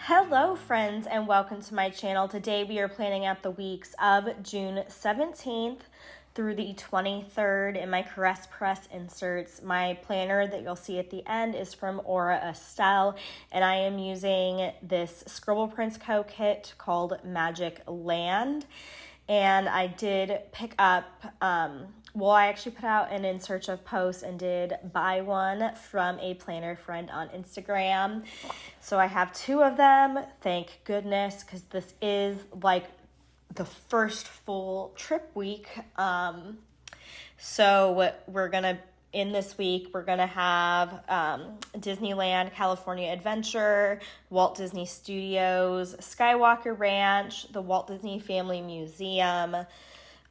Hello friends and welcome to my channel. Today we are planning out the weeks of June 17th through the 23rd in my Caress Press inserts. My planner that you'll see at the end is from Aura Estelle, and I am using this Scribble Prints Co. kit called Magic Land. And I did pick up, I actually put out an in search of post and did buy one from a planner friend on Instagram. So I have two of them, thank goodness, because this is like the first full trip week. So in this week, we're going to have Disneyland, California Adventure, Walt Disney Studios, Skywalker Ranch, the Walt Disney Family Museum,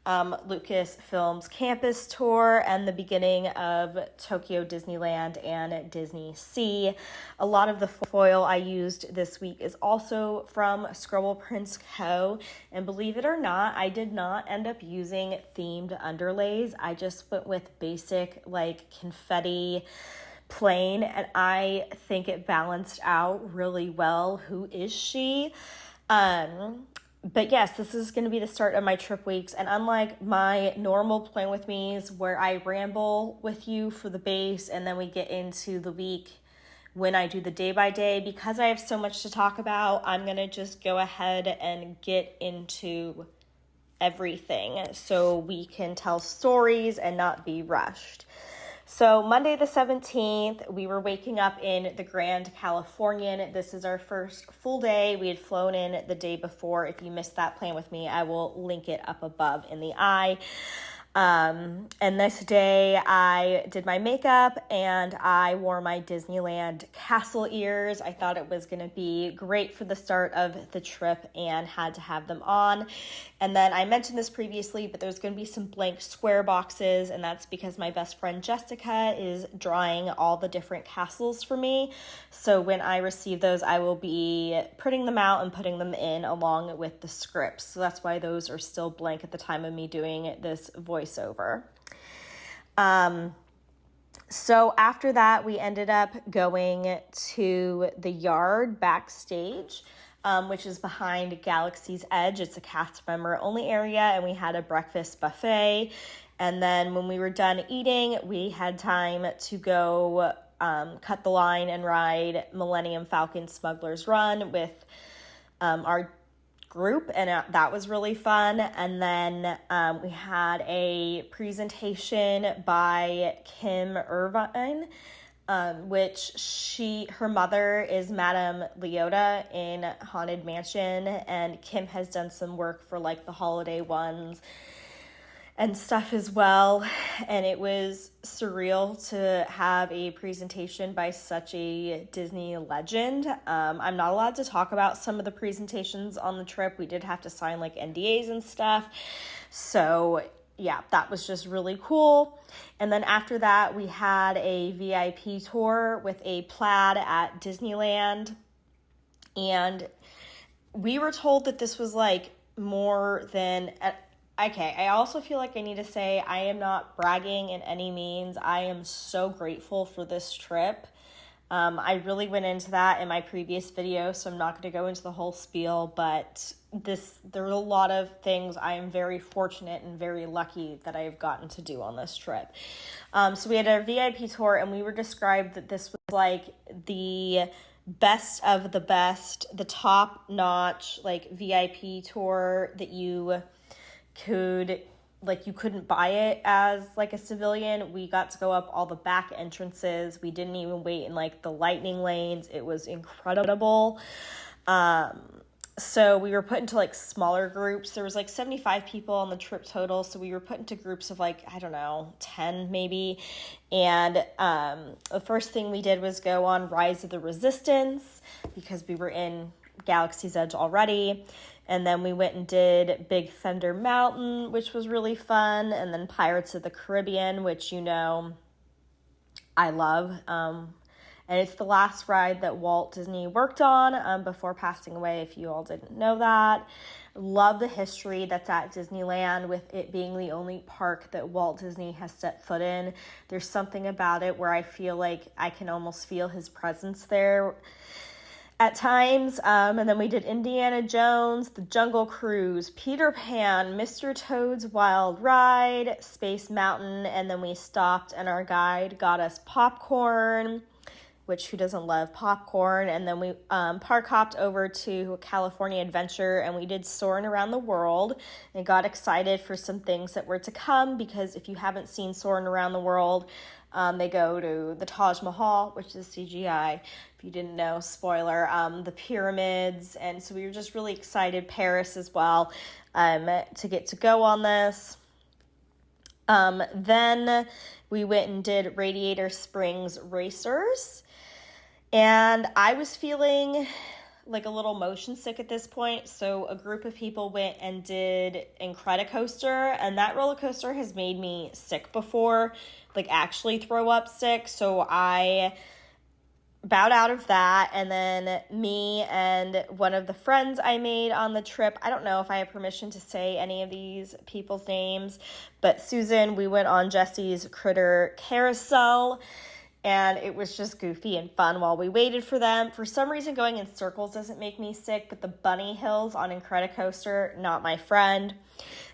Lucasfilm's campus tour, and the beginning of Tokyo Disneyland and Disney Sea. A lot of the foil I used this week is also from Scribble Prints Co. And believe it or not, I did not end up using themed underlays. I just went with basic like confetti plain, and I think it balanced out really well. Who is she? But yes, this is going to be the start of my trip weeks, and unlike my normal Plan With Me's where I ramble with you for the base and then we get into the week when I do the day by day, because I have so much to talk about, I'm going to just go ahead and get into everything so we can tell stories and not be rushed. So Monday the 17th, we were waking up in the Grand Californian. This is our first full day. We had flown in the day before. If you missed that Plan With Me, I will link it up above in the eye. And this day I did my makeup and I wore my Disneyland castle ears. I thought it was going to be great for the start of the trip and had to have them on. And then I mentioned this previously, but there's going to be some blank square boxes, and that's because my best friend Jessica is drawing all the different castles for me. So when I receive those, I will be printing them out and putting them in along with the scripts. So that's why those are still blank at the time of me doing this voiceover. So after that, we ended up going to the yard backstage, which is behind Galaxy's Edge. It's a cast member only area, and we had a breakfast buffet. And then when we were done eating, we had time to go cut the line and ride Millennium Falcon Smuggler's Run with our group, and that was really fun. And then we had a presentation by Kim Irvine, which her mother is Madame Leota in Haunted Mansion, and Kim has done some work for like the holiday ones and stuff as well. And it was surreal to have a presentation by such a Disney legend. I'm not allowed to talk about some of the presentations on the trip. We did have to sign like NDAs and stuff. So yeah, that was just really cool. And then after that, we had a VIP tour with a plaid at Disneyland. And we were told that this was like more than... Okay, I also feel like I need to say I am not bragging in any means. I am so grateful for this trip. I really went into that in my previous video, so I'm not going to go into the whole spiel, but there are a lot of things I am very fortunate and very lucky that I have gotten to do on this trip. So we had a VIP tour, and we were described that this was like the best of the best, the top-notch like VIP tour that you couldn't buy it as like a civilian. We got to go up all the back entrances. We didn't even wait in like the lightning lanes. It was incredible. So we were put into like smaller groups. There was like 75 people on the trip total. So we were put into groups of like, I don't know, 10 maybe. And the first thing we did was go on Rise of the Resistance because we were in Galaxy's Edge already. And then we went and did Big Thunder Mountain, which was really fun. And then Pirates of the Caribbean, which, you know, I love. And it's the last ride that Walt Disney worked on before passing away, if you all didn't know that. Love the history that's at Disneyland, with it being the only park that Walt Disney has set foot in. There's something about it where I feel like I can almost feel his presence there. at times. And then we did Indiana Jones, The Jungle Cruise, Peter Pan, Mr. Toad's Wild Ride, Space Mountain, and then we stopped and our guide got us popcorn, which who doesn't love popcorn? And then we park hopped over to California Adventure and we did Soarin' Around the World and got excited for some things that were to come, because if you haven't seen Soarin' Around the World, they go to the Taj Mahal, which is CGI. If you didn't know, spoiler, the pyramids. And so we were just really excited, Paris as well, to get to go on this. Then we went and did Radiator Springs Racers. And I was feeling like a little motion sick at this point. So a group of people went and did Incredicoaster, and that roller coaster has made me sick before, like actually throw up sick. So I bowed out of that. And then me and one of the friends I made on the trip, I don't know if I have permission to say any of these people's names, but Susan, we went on Jesse's Critter Carousel. And it was just goofy and fun while we waited for them. For some reason, going in circles doesn't make me sick, but the bunny hills on Incredicoaster, not my friend.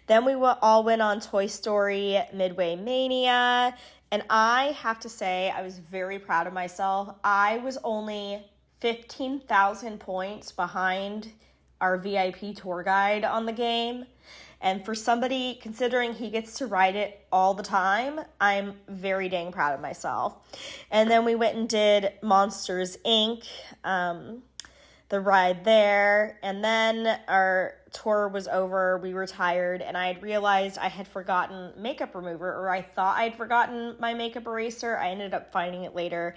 Then we all went on Toy Story Midway Mania. And I have to say, I was very proud of myself. I was only 15,000 points behind our VIP tour guide on the game. And for somebody, considering he gets to ride it all the time, I'm very dang proud of myself. And then we went and did Monsters, Inc., the ride there. And then our tour was over, we were tired, and I had realized I had forgotten makeup remover, or I thought I'd forgotten my makeup eraser. I ended up finding it later.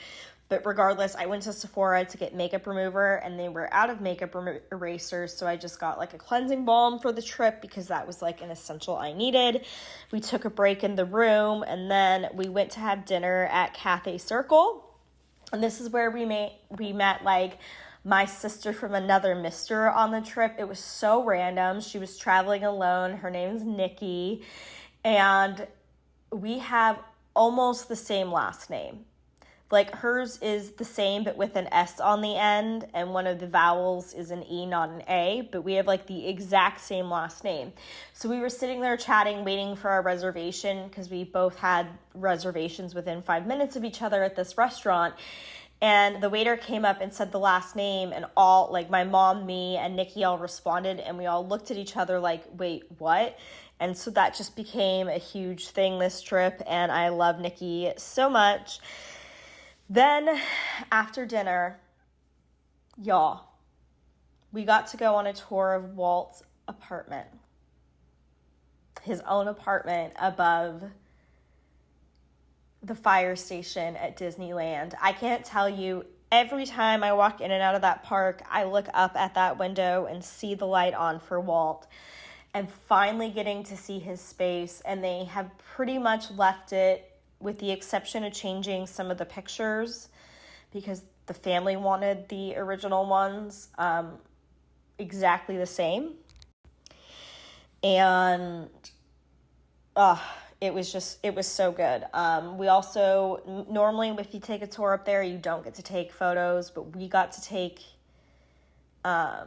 But regardless, I went to Sephora to get makeup remover, and they were out of makeup erasers, so I just got like a cleansing balm for the trip because that was like an essential I needed. We took a break in the room, and then we went to have dinner at Cathay Circle. And this is where we met like my sister from another mister on the trip. It was so random. She was traveling alone. Her name's Nikki, and we have almost the same last name. Like hers is the same, but with an S on the end, and one of the vowels is an E, not an A, but we have like the exact same last name. So we were sitting there chatting, waiting for our reservation, because we both had reservations within 5 minutes of each other at this restaurant. And the waiter came up and said the last name, and all, like my mom, me, and Nikki all responded, and we all looked at each other like, wait, what? And so that just became a huge thing this trip, and I love Nikki so much. Then, after dinner, y'all, we got to go on a tour of Walt's apartment. His own apartment above the fire station at Disneyland. I can't tell you, every time I walk in and out of that park, I look up at that window and see the light on for Walt. And finally getting to see his space, and they have pretty much left it, with the exception of changing some of the pictures, because the family wanted the original ones exactly the same. And it was so good. We also, normally if you take a tour up there, you don't get to take photos, but we got to take a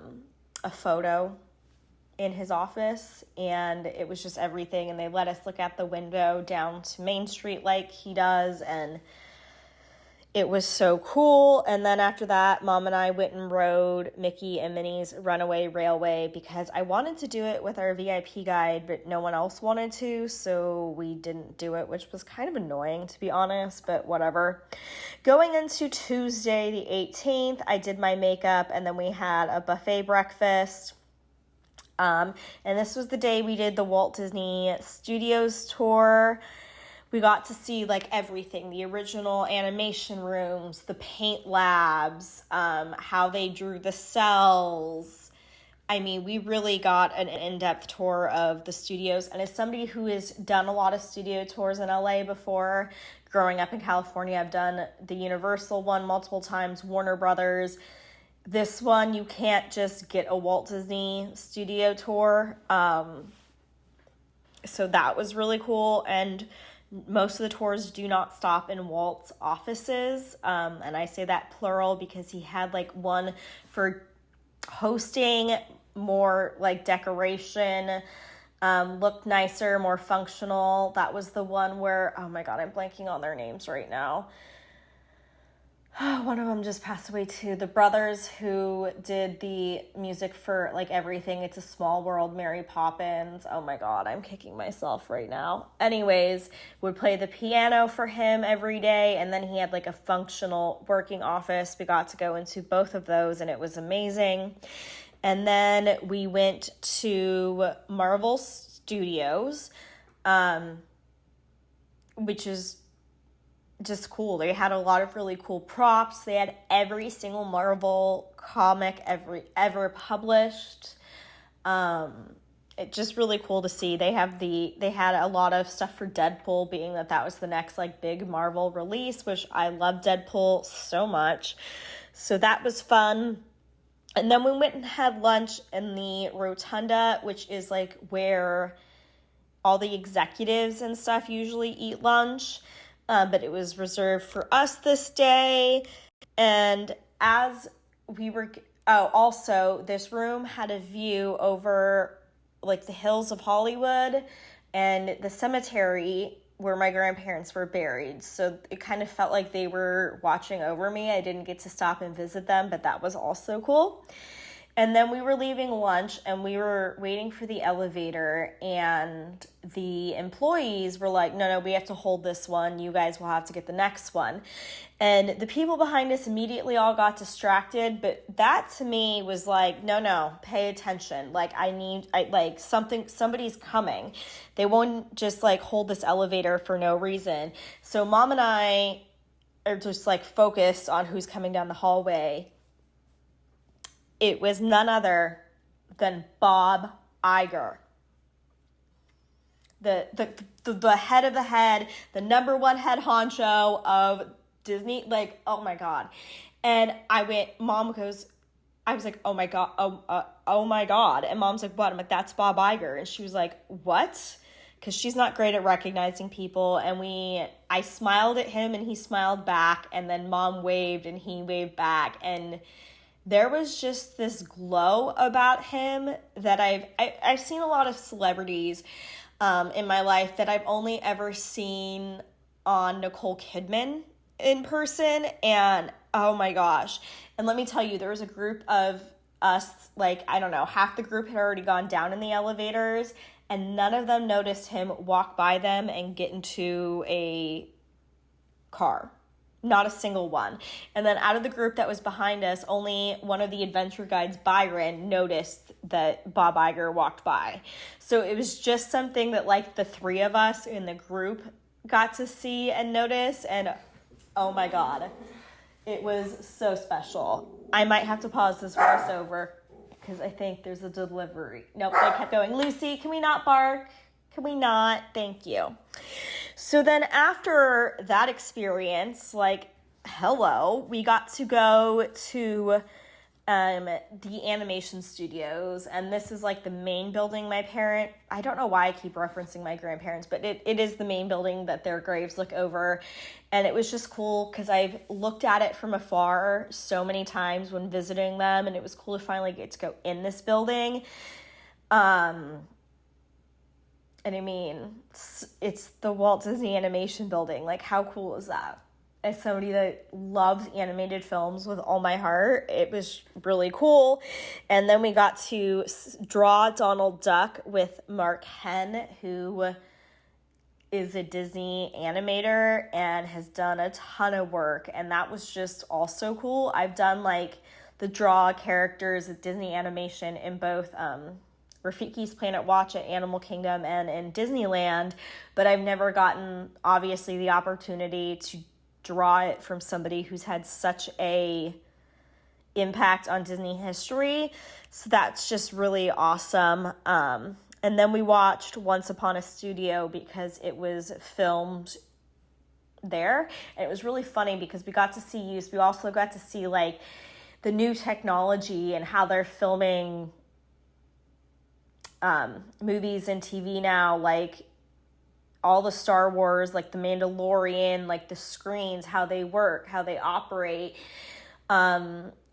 photo in his office, and it was just everything. And they let us look out the window down to Main Street like he does, and it was so cool. And then after that, Mom and I went and rode Mickey and Minnie's Runaway Railway, because I wanted to do it with our VIP guide, but no one else wanted to, so we didn't do it, which was kind of annoying, to be honest, but whatever. Going into Tuesday the 18th, I did my makeup, and then we had a buffet breakfast. And this was the day we did the Walt Disney Studios tour. We got to see like everything, the original animation rooms, the paint labs, how they drew the cells. I mean, we really got an in-depth tour of the studios. And as somebody who has done a lot of studio tours in LA before, growing up in California, I've done the Universal one multiple times, Warner Brothers. This one, you can't just get a Walt Disney studio tour. So that was really cool. And Most of the tours do not stop in Walt's offices. And I say that plural because he had like one for hosting, more like decoration, looked nicer, more functional. That was the one where, oh my God, I'm blanking on their names right now. One of them just passed away too. The brothers who did the music for like everything. It's a Small World, Mary Poppins. Oh my God, I'm kicking myself right now. Anyways, would play the piano for him every day. And then he had like a functional working office. We got to go into both of those and it was amazing. And then we went to Marvel Studios, which is just cool. They had a lot of really cool props. They had every single Marvel comic ever published. It's just really cool to see. They had a lot of stuff for Deadpool, being that was the next like big Marvel release, which I love Deadpool so much. So that was fun. And then we went and had lunch in the Rotunda, which is like where all the executives and stuff usually eat lunch. But it was reserved for us this day. And as we were, also this room had a view over like the hills of Hollywood and the cemetery where my grandparents were buried. So it kind of felt like they were watching over me. I didn't get to stop and visit them, but that was also cool. And then we were leaving lunch and we were waiting for the elevator and the employees were like, no, we have to hold this one. You guys will have to get the next one. And the people behind us immediately all got distracted. But that to me was like, no, pay attention. Like somebody's coming. They won't just like hold this elevator for no reason. So Mom and I are just like focused on who's coming down the hallway. It was none other than Bob Iger. The head of the head, the number one head honcho of Disney. Like, oh my God. And Mom goes, I was like, oh my God, oh my God. And Mom's like, what? I'm like, that's Bob Iger. And she was like, what? Because she's not great at recognizing people. And I smiled at him and he smiled back. And then Mom waved and he waved back. And there was just this glow about him that I've seen a lot of celebrities in my life that I've only ever seen on Nicole Kidman in person. And oh my gosh. And let me tell you, there was a group of us, like, I don't know, half the group had already gone down in the elevators and none of them noticed him walk by them and get into a car. Not a single one. And then out of the group that was behind us, only one of the adventure guides, Byron, noticed that Bob Iger walked by. So it was just something that like the three of us in the group got to see and notice. And oh my God, it was so special. I might have to pause this voiceover because I think there's a delivery. Nope, they kept going. Lucy, can we not bark? Can we not? Thank you. So then after that experience, like, hello, we got to go to the animation studios. And this is like the main building I don't know why I keep referencing my grandparents, but it is the main building that their graves look over. And it was just cool because I've looked at it from afar so many times when visiting them. And it was cool to finally get to go in this building. And I mean, it's the Walt Disney Animation Building. Like, how cool is that? As somebody that loves animated films with all my heart, it was really cool. And then we got to draw Donald Duck with Mark Henn, who is a Disney animator and has done a ton of work. And that was just also cool. I've done, like, the draw characters at Disney Animation in both Rafiki's Planet Watch at Animal Kingdom and in Disneyland, but I've never gotten, obviously, the opportunity to draw it from somebody who's had such a impact on Disney history. So that's just really awesome. And then we watched Once Upon a Studio because it was filmed there. And it was really funny because we also got to see like the new technology and how they're filming movies and TV now, like all the Star Wars, like the Mandalorian, like the screens, how they work, how they operate.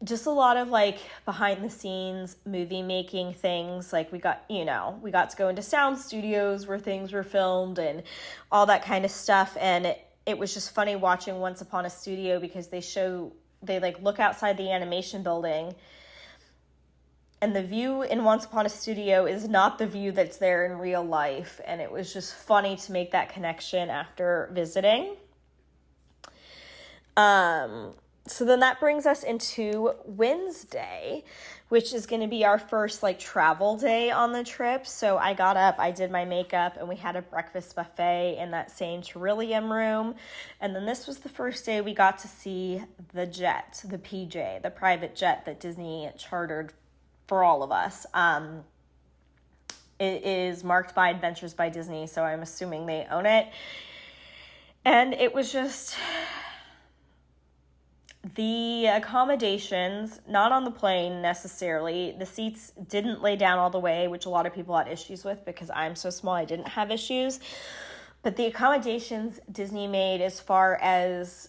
Just a lot of like behind the scenes movie making things. Like we got to go into sound studios where things were filmed and all that kind of stuff. And it was just funny watching Once Upon a Studio because they like look outside the animation building, and the view in Once Upon a Studio is not the view that's there in real life. And it was just funny to make that connection after visiting. So then that brings us into Wednesday, which is going to be our first like travel day on the trip. So I got up, I did my makeup, and we had a breakfast buffet in that same Trillium room. And then this was the first day we got to see the jet, the PJ, the private jet that Disney chartered for all of us. It is marked by Adventures by Disney, so I'm assuming they own it. And it was just... the accommodations, not on the plane necessarily. The seats didn't lay down all the way, which a lot of people had issues with because I'm so small, I didn't have issues. But the accommodations Disney made as far as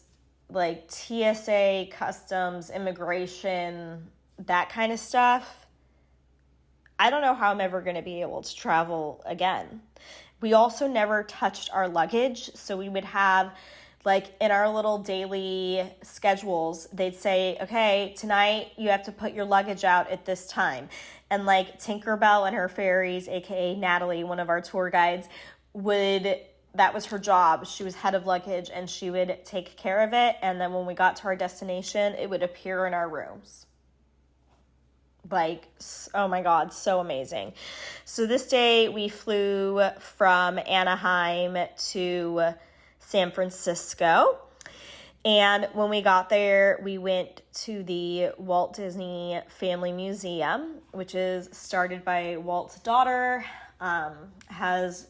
like TSA, customs, immigration, that kind of stuff, I don't know how I'm ever going to be able to travel again. We also never touched our luggage, so we would have... like in our little daily schedules, they'd say, okay, tonight you have to put your luggage out at this time. And like Tinkerbell and her fairies, aka Natalie, one of our tour guides, that was her job. She was head of luggage and she would take care of it. And then when we got to our destination, it would appear in our rooms. Like, oh my God, so amazing. So this day we flew from Anaheim to San Francisco. And when we got there, we went to the Walt Disney Family Museum, which is started by Walt's daughter. Has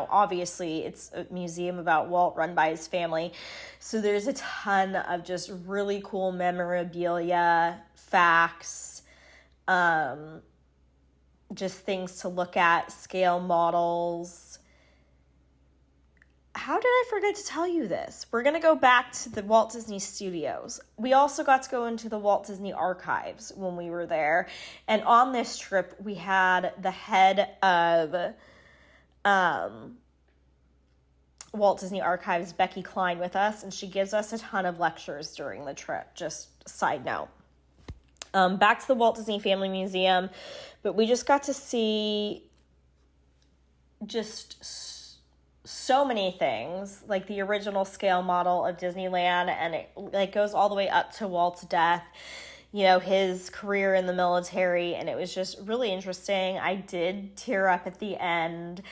obviously it's a museum about Walt run by his family. So there's a ton of just really cool memorabilia, facts, just things to look at, scale models. How did I forget to tell you this? We're going to go back to the Walt Disney Studios. We also got to go into the Walt Disney Archives when we were there. And on this trip, we had the head of Walt Disney Archives, Becky Klein, with us. And she gives us a ton of lectures during the trip. Just side note. Back to the Walt Disney Family Museum. But we just got to see just so many things, like the original scale model of Disneyland, and it like goes all the way up to Walt's death, his career in the military, and it was just really interesting. I did tear up at the end.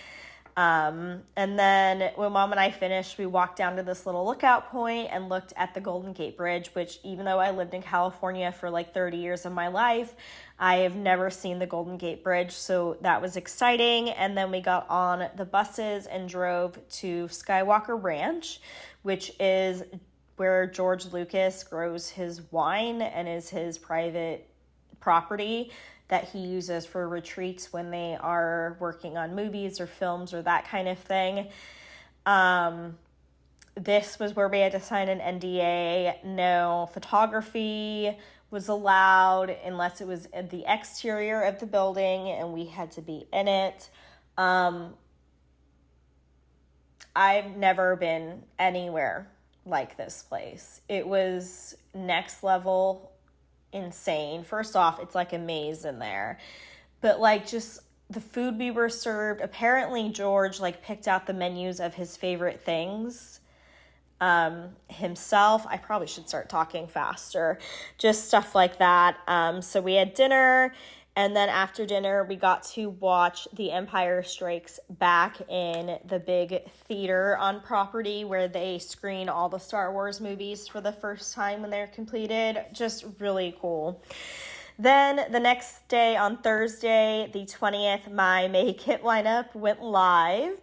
And then when Mom and I finished, we walked down to this little lookout point and looked at the Golden Gate Bridge, which even though I lived in California for like 30 years of my life, I have never seen the Golden Gate Bridge, so that was exciting. And then we got on the buses and drove to Skywalker Ranch, which is where George Lucas grows his wine and is his private property that he uses for retreats when they are working on movies or films or that kind of thing. This was where we had to sign an NDA. No photography was allowed unless it was at the exterior of the building and we had to be in it. I've never been anywhere like this place. It was next level insane. First off, it's like a maze in there. But like just the food we were served, apparently George like picked out the menus of his favorite things himself. I probably should start talking faster. Just stuff like that. So we had dinner, and then after dinner we got to watch The Empire Strikes Back in the big theater on property where they screen all the Star Wars movies for the first time when they're completed. Just really cool. Then the next day on Thursday, the 20th, my Make It lineup went live.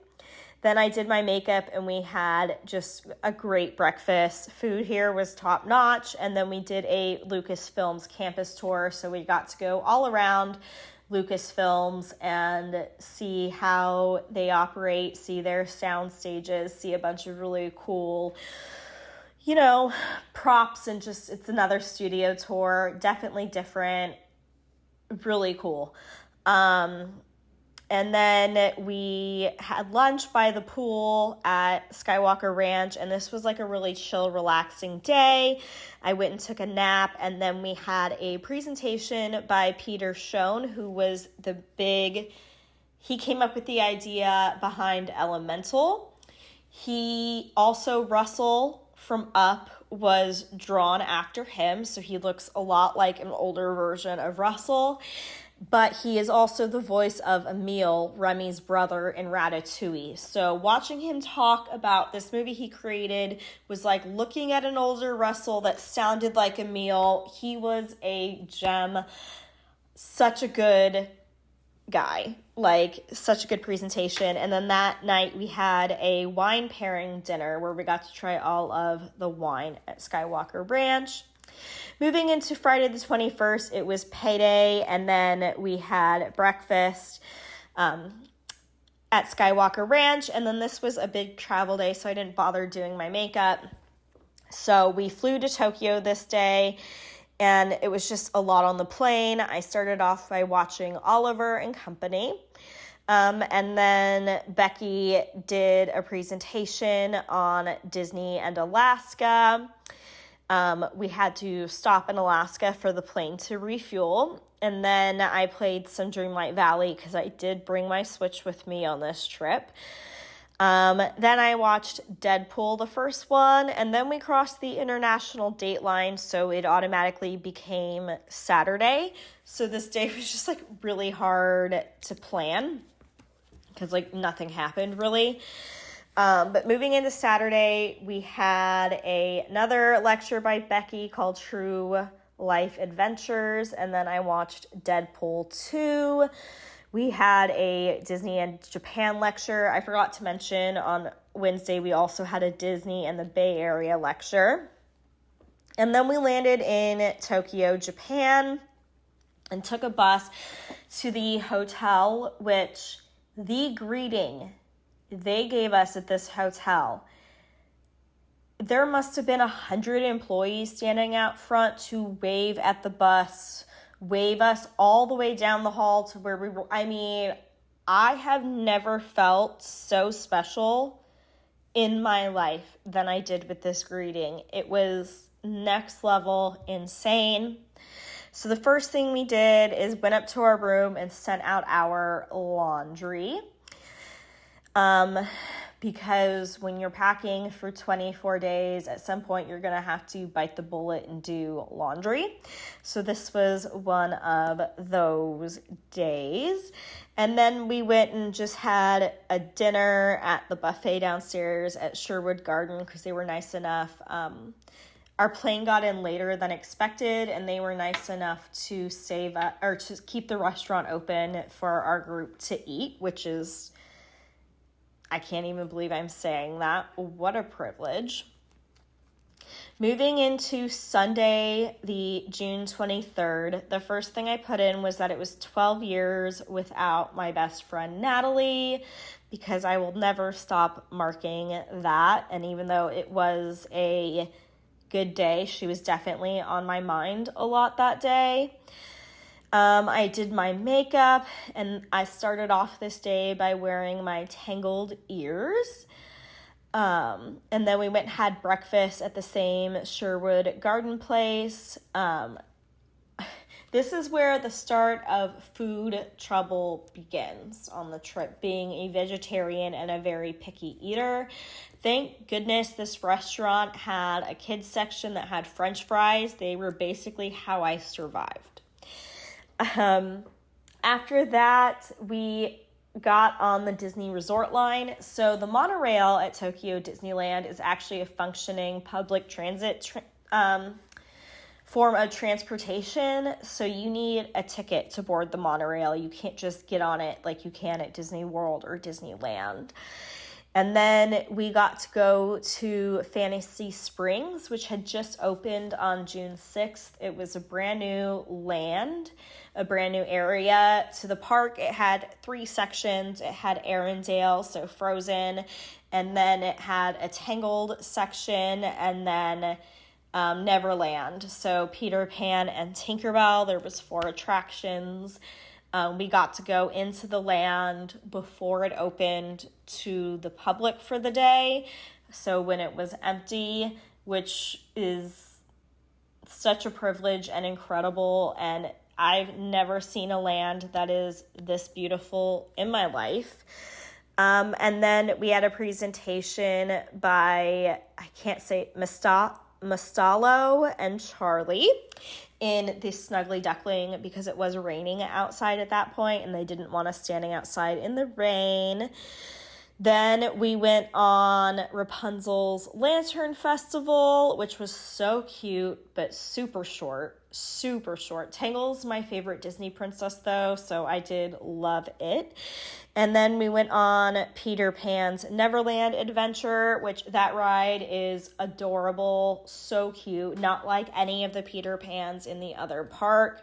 Then I did my makeup and we had just a great breakfast. Food here was top notch. And then we did a Lucasfilms campus tour. So we got to go all around Lucasfilms and see how they operate, see their sound stages, see a bunch of really cool, props, and just, it's another studio tour, definitely different, really cool. And then we had lunch by the pool at Skywalker Ranch, and this was like a really chill, relaxing day. I went and took a nap, and then we had a presentation by Peter Schoen, who was he came up with the idea behind Elemental. Russell from Up was drawn after him, so he looks a lot like an older version of Russell. But he is also the voice of Emile, Remy's brother, in Ratatouille. So watching him talk about this movie he created was like looking at an older Russell that sounded like Emile. He was a gem. Such a good guy. Like, such a good presentation. And then that night we had a wine pairing dinner where we got to try all of the wine at Skywalker Ranch. Moving into Friday the 21st, it was payday, and then we had breakfast at Skywalker Ranch, and then this was a big travel day, so I didn't bother doing my makeup. So we flew to Tokyo this day, and it was just a lot on the plane. I started off by watching Oliver and Company, and then Becky did a presentation on Disney and Alaska. We had to stop in Alaska for the plane to refuel, and then I played some Dreamlight Valley because I did bring my Switch with me on this trip. Then I watched Deadpool, the first one, and then we crossed the international date line, so it automatically became Saturday. So this day was just like really hard to plan because like nothing happened really. But moving into Saturday, we had another lecture by Becky called True Life Adventures, and then I watched Deadpool 2. We had a Disney and Japan lecture. I forgot to mention on Wednesday we also had a Disney and the Bay Area lecture. And then we landed in Tokyo, Japan, and took a bus to the hotel, which the greeting they gave us at this hotel, there must have been 100 employees standing out front to wave at the bus, wave us all the way down the hall to where we were. I mean, I have never felt so special in my life than I did with this greeting. It was next level insane. So the first thing we did is went up to our room and sent out our laundry. Because when you're packing for 24 days, at some point you're going to have to bite the bullet and do laundry. So this was one of those days. And then we went and just had a dinner at the buffet downstairs at Sherwood Garden because they were nice enough. Our plane got in later than expected, and they were nice enough to to keep the restaurant open for our group to eat, which is, I can't even believe I'm saying that. What a privilege. Moving into Sunday, the June 23rd, the first thing I put in was that it was 12 years without my best friend, Natalie, because I will never stop marking that. And even though it was a good day, she was definitely on my mind a lot that day. I did my makeup, and I started off this day by wearing my tangled ears. And then we went and had breakfast at the same Sherwood Garden place. This is where the start of food trouble begins on the trip, being a vegetarian and a very picky eater. Thank goodness this restaurant had a kids section that had French fries. They were basically how I survived. After that, we got on the Disney Resort line. So the monorail at Tokyo Disneyland is actually a functioning public transit form of transportation. So you need a ticket to board the monorail. You can't just get on it like you can at Disney World or Disneyland. And then we got to go to Fantasy Springs, which had just opened on June 6th. It was a brand new land, a brand new area to the park. It had 3 sections. It had Arendelle, so Frozen, and then it had a Tangled section, and then Neverland, so Peter Pan and Tinkerbell. There was 4 attractions. We got to go into the land before it opened to the public for the day, so when it was empty, which is such a privilege and incredible, and I've never seen a land that is this beautiful in my life. And then we had a presentation by, I can't say, Mastalo and Charlie in the Snuggly Duckling, because it was raining outside at that point and they didn't want us standing outside in the rain. Then we went on Rapunzel's Lantern Festival, which was so cute, but super short. Tangle's my favorite Disney princess, though, so I did love it. And then we went on Peter Pan's Neverland Adventure, which that ride is adorable, so cute, not like any of the Peter Pans in the other park.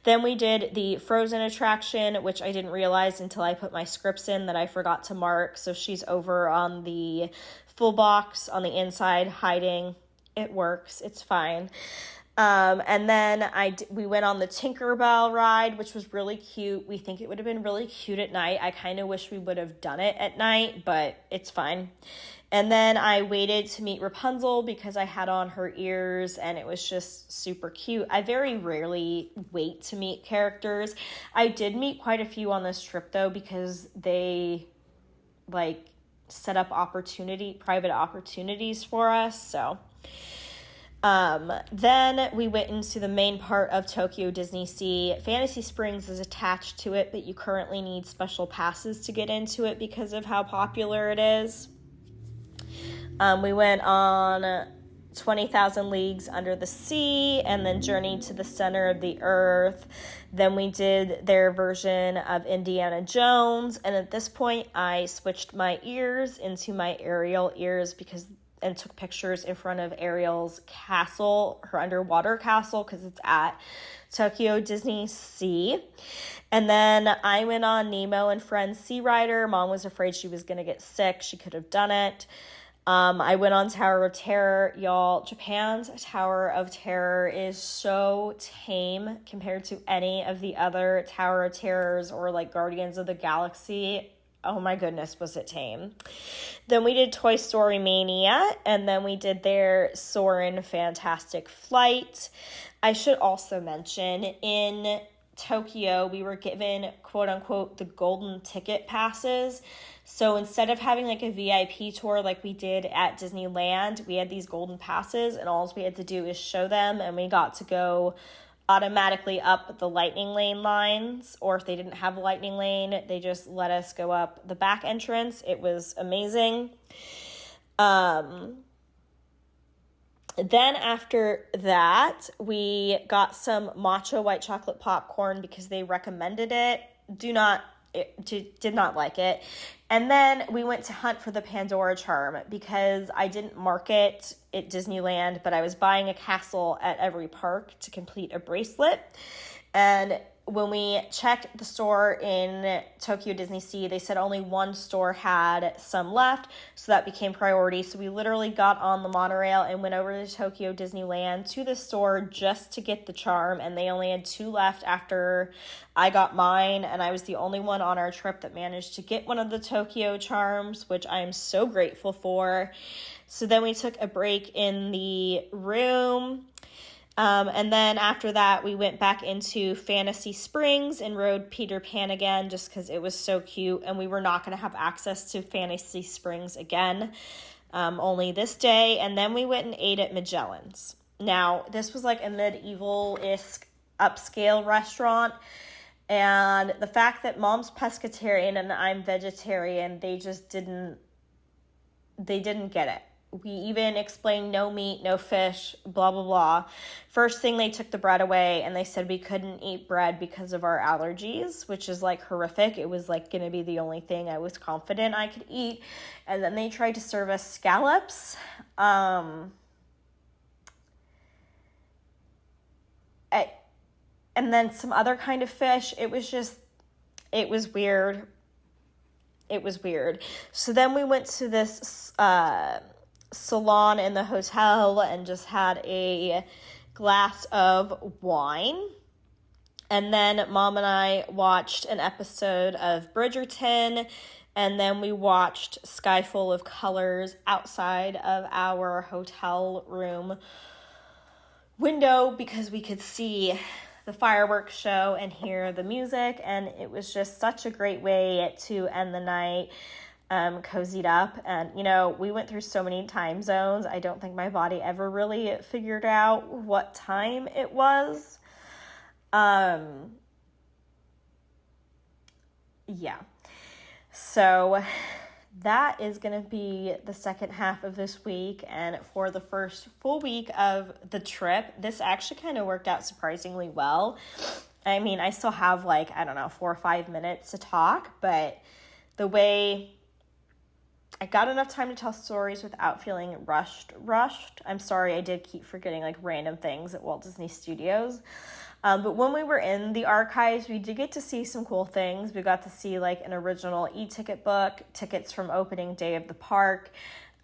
Then we did the Frozen attraction, which I didn't realize until I put my scripts in that I forgot to mark. So she's over on the full box on the inside hiding. It works. It's fine. And then we went on the Tinkerbell ride, which was really cute. We think it would have been really cute at night. I kind of wish we would have done it at night, but it's fine. And then I waited to meet Rapunzel because I had on her ears and it was just super cute. I very rarely wait to meet characters. I did meet quite a few on this trip though, because they set up private opportunities for us. So then we went into the main part of Tokyo Disney Sea. Fantasy Springs is attached to it, but you currently need special passes to get into it because of how popular it is. We went on 20,000 Leagues Under the Sea and then Journey to the Center of the Earth. Then we did their version of Indiana Jones. And at this point, I switched my ears into my Ariel ears and took pictures in front of Ariel's castle, her underwater castle, because it's at Tokyo Disney Sea. And then I went on Nemo and Friends Sea Rider. Mom was afraid she was going to get sick. She could have done it. I went on Tower of Terror. Y'all, Japan's Tower of Terror is so tame compared to any of the other Tower of Terrors or Guardians of the Galaxy. Oh my goodness, was it tame. Then we did Toy Story Mania, and then we did their Soarin' Fantastic Flight. I should also mention, in Tokyo, we were given, quote-unquote, the golden ticket passes. So instead of having a VIP tour like we did at Disneyland, we had these golden passes, and all we had to do is show them, and we got to go automatically up the lightning lane lines, or if they didn't have a lightning lane, they just let us go up the back entrance. It was amazing. Then after that, we got some matcha white chocolate popcorn because they recommended it. Did not like it. And then we went to hunt for the Pandora charm because I didn't mark it at Disneyland, but I was buying a castle at every park to complete a bracelet. And when we checked the store in Tokyo Disney Sea, they said only one store had some left, so that became priority. So we literally got on the monorail and went over to Tokyo Disneyland to the store just to get the charm, and they only had 2 left after I got mine, and I was the only one on our trip that managed to get one of the Tokyo charms, which I am so grateful for. So then we took a break in the room. And then after that, we went back into Fantasy Springs and rode Peter Pan again just because it was so cute, and we were not going to have access to Fantasy Springs again, only this day. And then we went and ate at Magellan's. Now, this was a medieval-esque upscale restaurant, and the fact that Mom's pescatarian and I'm vegetarian, they didn't get it. We even explained no meat, no fish, blah, blah, blah. First thing, they took the bread away and they said we couldn't eat bread because of our allergies, which is like horrific. It was like going to be the only thing I was confident I could eat. And then they tried to serve us scallops. And then some other kind of fish. It was weird. It was weird. So then we went to this salon in the hotel and just had a glass of wine. And then Mom and I watched an episode of Bridgerton, and then we watched Sky Full of Colors outside of our hotel room window because we could see the fireworks show and hear the music, and it was just such a great way to end the night. Cozied up, and we went through so many time zones. I don't think my body ever really figured out what time it was. Yeah. So that is going to be the second half of this week, and for the first full week of the trip, this actually kind of worked out surprisingly well. I mean, I still have 4 or 5 minutes to talk, but the way I got enough time to tell stories without feeling rushed. I'm sorry, I did keep forgetting random things at Walt Disney Studios. But when we were in the archives, we did get to see some cool things. We got to see an original e-ticket book, tickets from opening day of the park.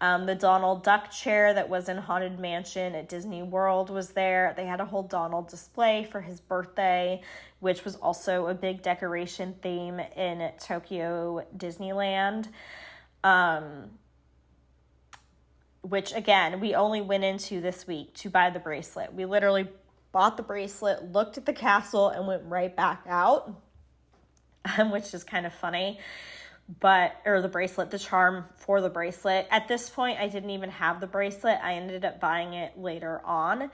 The Donald Duck chair that was in Haunted Mansion at Disney World was there. They had a whole Donald display for his birthday, which was also a big decoration theme in Tokyo Disneyland. Which again, we only went into this week to buy the bracelet. We literally bought the bracelet, looked at the castle, and went right back out, which is kind of funny. Or the bracelet, the charm for the bracelet. At this point, I didn't even have the bracelet. I ended up buying it later on.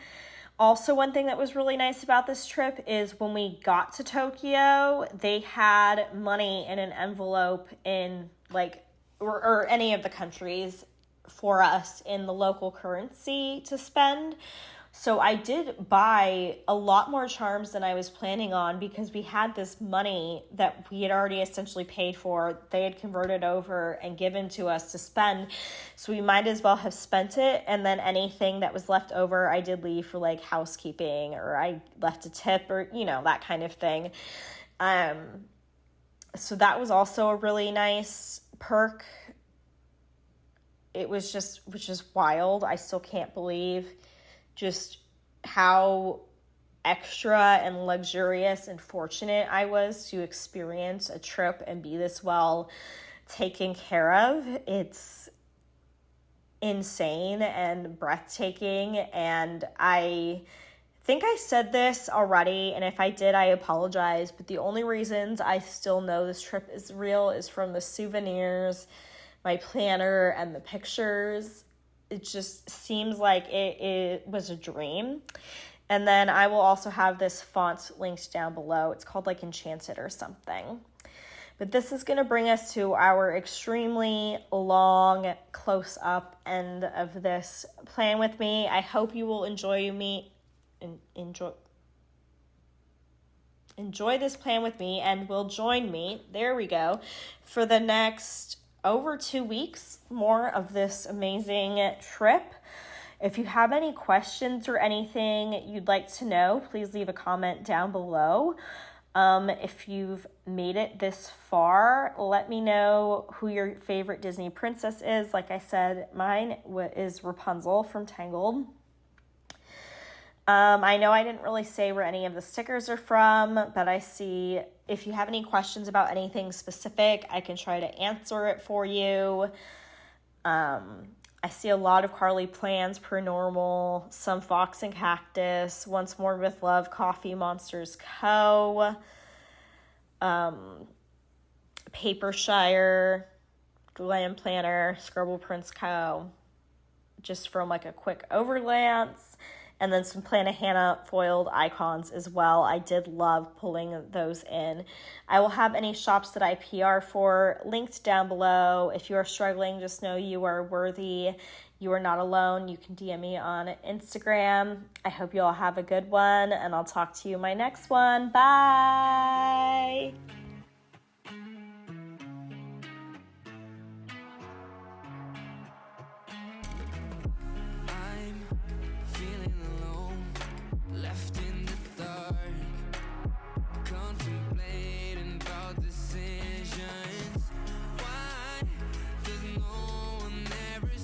Also, one thing that was really nice about this trip is when we got to Tokyo, they had money in an envelope in or any of the countries for us in the local currency to spend. So I did buy a lot more charms than I was planning on because we had this money that we had already essentially paid for. They had converted over and given to us to spend. So we might as well have spent it. And then anything that was left over, I did leave for housekeeping, or I left a tip, or, that kind of thing. So that was also a really nice perk. It was which is wild. I still can't believe just how extra and luxurious and fortunate I was to experience a trip and be this well taken care of. It's insane and breathtaking, and I think I said this already, and if I did, I apologize, but the only reasons I still know this trip is real is from the souvenirs, my planner, and the pictures. It just seems like it was a dream. And then I will also have this font linked down below. It's called Enchanted or something. But this is going to bring us to our extremely long close-up end of this plan with me. I hope you will enjoy this plan with me and will join me, there we go, for the next over 2 weeks more of this amazing trip. If you have any questions or anything you'd like to know, please leave a comment down below. If you've made it this far, let me know who your favorite Disney princess is. Like I said, mine is Rapunzel from Tangled. I know I didn't really say where any of the stickers are from, but I see if you have any questions about anything specific, I can try to answer it for you. I see a lot of RoseyPlans per normal, some Fox and Cactus, Once More with Love, Coffee Monsters Co., Papershire, Glam Planner, Scribble Prints Co., just from a quick overglance. And then some Planet Hannah foiled icons as well. I did love pulling those in. I will have any shops that I PR for linked down below. If you are struggling, just know you are worthy. You are not alone. You can DM me on Instagram. I hope you all have a good one, and I'll talk to you in my next one. Bye.